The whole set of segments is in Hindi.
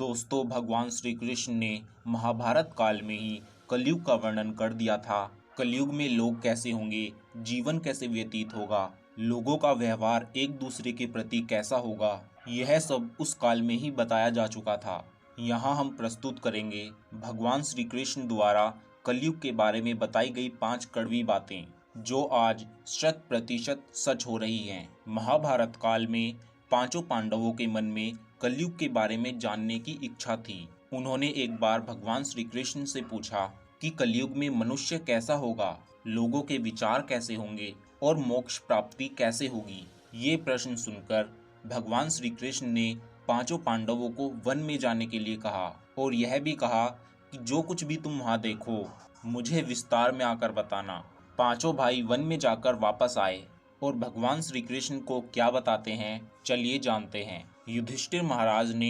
दोस्तों, भगवान श्री कृष्ण ने महाभारत काल में ही कलयुग का वर्णन कर दिया था। कलयुग में लोग कैसे होंगे, जीवन कैसे व्यतीत होगा, लोगों का व्यवहार एक दूसरे के प्रति कैसा होगा, यह सब उस काल में ही बताया जा चुका था। यहाँ हम प्रस्तुत करेंगे भगवान श्री कृष्ण द्वारा कलयुग के बारे में बताई गई 5 कड़वी बातें, जो आज 100% सच हो रही हैं। महाभारत काल में पांचों पांडवों के मन में कलयुग के बारे में जानने की इच्छा थी। उन्होंने एक बार भगवान श्री कृष्ण से पूछा कि कलयुग में मनुष्य कैसा होगा, लोगों के विचार कैसे होंगे और मोक्ष प्राप्ति कैसे होगी। ये प्रश्न सुनकर भगवान श्री कृष्ण ने पांचों पांडवों को वन में जाने के लिए कहा और यह भी कहा कि जो कुछ भी तुम वहां देखो मुझे विस्तार में आकर बताना। पांचों भाई वन में जाकर वापस आए और भगवान श्री कृष्ण को क्या बताते हैं, चलिए जानते हैं। युधिष्ठिर महाराज ने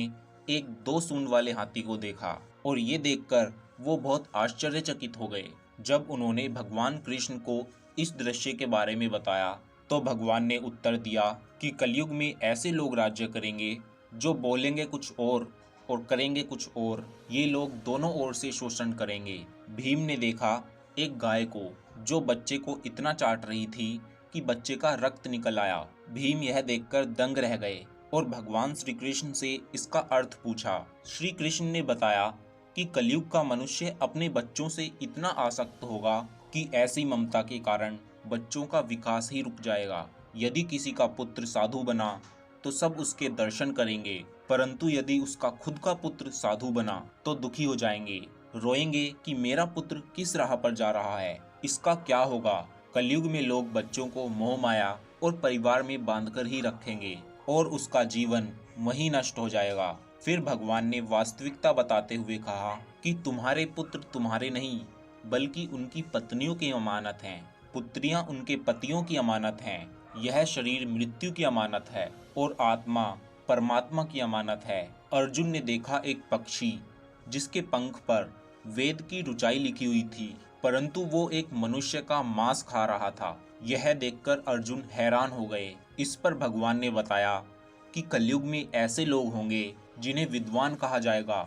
एक 2 सूंड वाले हाथी को देखा और ये देखकर वो बहुत आश्चर्यचकित हो गए। जब उन्होंने भगवान कृष्ण को इस दृश्य के बारे में बताया तो भगवान ने उत्तर दिया कि कलयुग में ऐसे लोग राज्य करेंगे जो बोलेंगे कुछ और करेंगे कुछ और। ये लोग दोनों ओर से शोषण करेंगे। भीम ने देखा एक गाय को जो बच्चे को इतना चाट रही थी कि बच्चे का रक्त निकल आया। भीम यह देखकर दंग रह गए और भगवान श्री कृष्ण से इसका अर्थ पूछा। श्री कृष्ण ने बताया कि कलयुग का मनुष्य अपने बच्चों से इतना आसक्त होगा कि ऐसी ममता के कारण बच्चों का विकास ही रुक जाएगा। यदि किसी का पुत्र साधु बना तो सब उसके दर्शन करेंगे, परंतु यदि उसका खुद का पुत्र साधु बना तो दुखी हो जाएंगे, रोएंगे कि मेरा पुत्र किस राह पर जा रहा है, इसका क्या होगा। कलयुग में लोग बच्चों को मोह माया और परिवार में बांधकर ही रखेंगे और उसका जीवन वहीं नष्ट हो जाएगा। फिर भगवान ने वास्तविकता बताते हुए कहा कि तुम्हारे पुत्र तुम्हारे नहीं बल्कि उनकी पत्नियों की अमानत हैं, पुत्रियां उनके पतियों की अमानत हैं। यह शरीर मृत्यु की अमानत है और आत्मा परमात्मा की अमानत है। अर्जुन ने देखा एक पक्षी जिसके पंख पर वेद की रुचाई लिखी हुई थी, परंतु वो एक मनुष्य का मांस खा रहा था। यह देखकर अर्जुन हैरान हो गए। इस पर भगवान ने बताया कि कलयुग में ऐसे लोग होंगे जिन्हें विद्वान कहा जाएगा,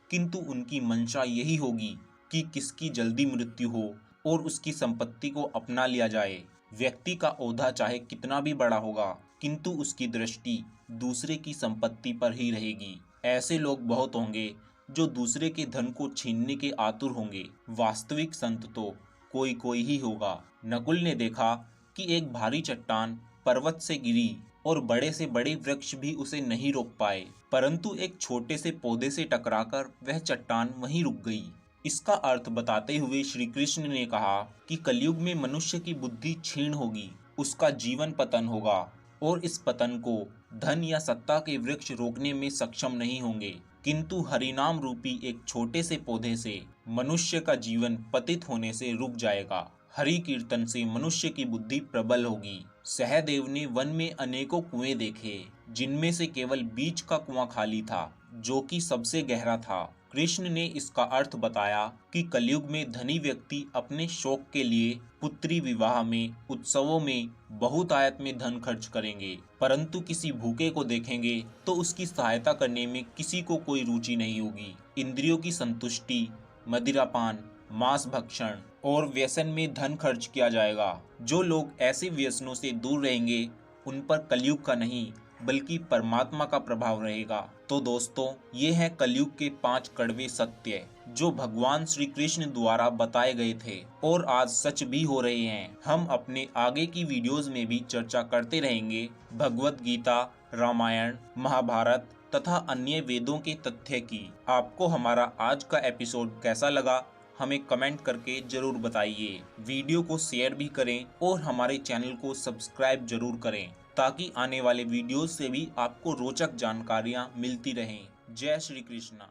किंतु उनकी मंशा यही होगी कि किसकी जल्दी मृत्यु हो और उसकी संपत्ति को अपना लिया जाए। व्यक्ति का ओहदा चाहे कितना भी बड़ा होगा, किंतु उसकी दृष्टि दूसरे की संपत्ति पर ही रहेगी। ऐसे लोग बहुत होंगे जो दूसरे के धन को छीनने के आतुर होंगे। वास्तविक संत तो कोई कोई ही होगा। नकुल ने देखा कि एक भारी चट्टान पर्वत से गिरी और बड़े से बड़े वृक्ष भी उसे नहीं रोक पाए, परंतु एक छोटे से पौधे से टकराकर वह चट्टान वहीं रुक गई। इसका अर्थ बताते हुए श्री कृष्ण ने कहा कि कलयुग में मनुष्य की बुद्धि क्षीण होगी, उसका जीवन पतन होगा और इस पतन को धन या सत्ता के वृक्ष रोकने में सक्षम नहीं होंगे, किंतु हरिनाम रूपी एक छोटे से पौधे से मनुष्य का जीवन पतित होने से रुक जाएगा। हरि कीर्तन से मनुष्य की बुद्धि प्रबल होगी। सहदेव ने वन में अनेकों कुएं देखे, जिनमें से केवल बीच का कुआं खाली था, जो कि सबसे गहरा था। कृष्ण ने इसका अर्थ बताया कि कलयुग में धनी व्यक्ति अपने शौक के लिए पुत्री विवाह में, उत्सवों में बहुतायत में धन खर्च करेंगे, परंतु किसी भूखे को देखेंगे तो उसकी सहायता करने में किसी को कोई रुचि नहीं होगी। इंद्रियों की संतुष्टि, मदिरापान, मांस भक्षण और व्यसन में धन खर्च किया जाएगा। जो लोग ऐसे व्यसनों से दूर रहेंगे उन पर कलयुग का नहीं बल्कि परमात्मा का प्रभाव रहेगा। तो दोस्तों, ये हैं कलयुग के 5 कड़वे सत्य जो भगवान श्री कृष्ण द्वारा बताए गए थे और आज सच भी हो रहे हैं। हम अपने आगे की वीडियोस में भी चर्चा करते रहेंगे भगवत गीता, रामायण, महाभारत तथा अन्य वेदों के तथ्य की। आपको हमारा आज का एपिसोड कैसा लगा हमें कमेंट करके जरूर बताइए। वीडियो को शेयर भी करें और हमारे चैनल को सब्सक्राइब जरूर करें ताकि आने वाले वीडियोस से भी आपको रोचक जानकारियां मिलती रहें। जय श्री कृष्णा।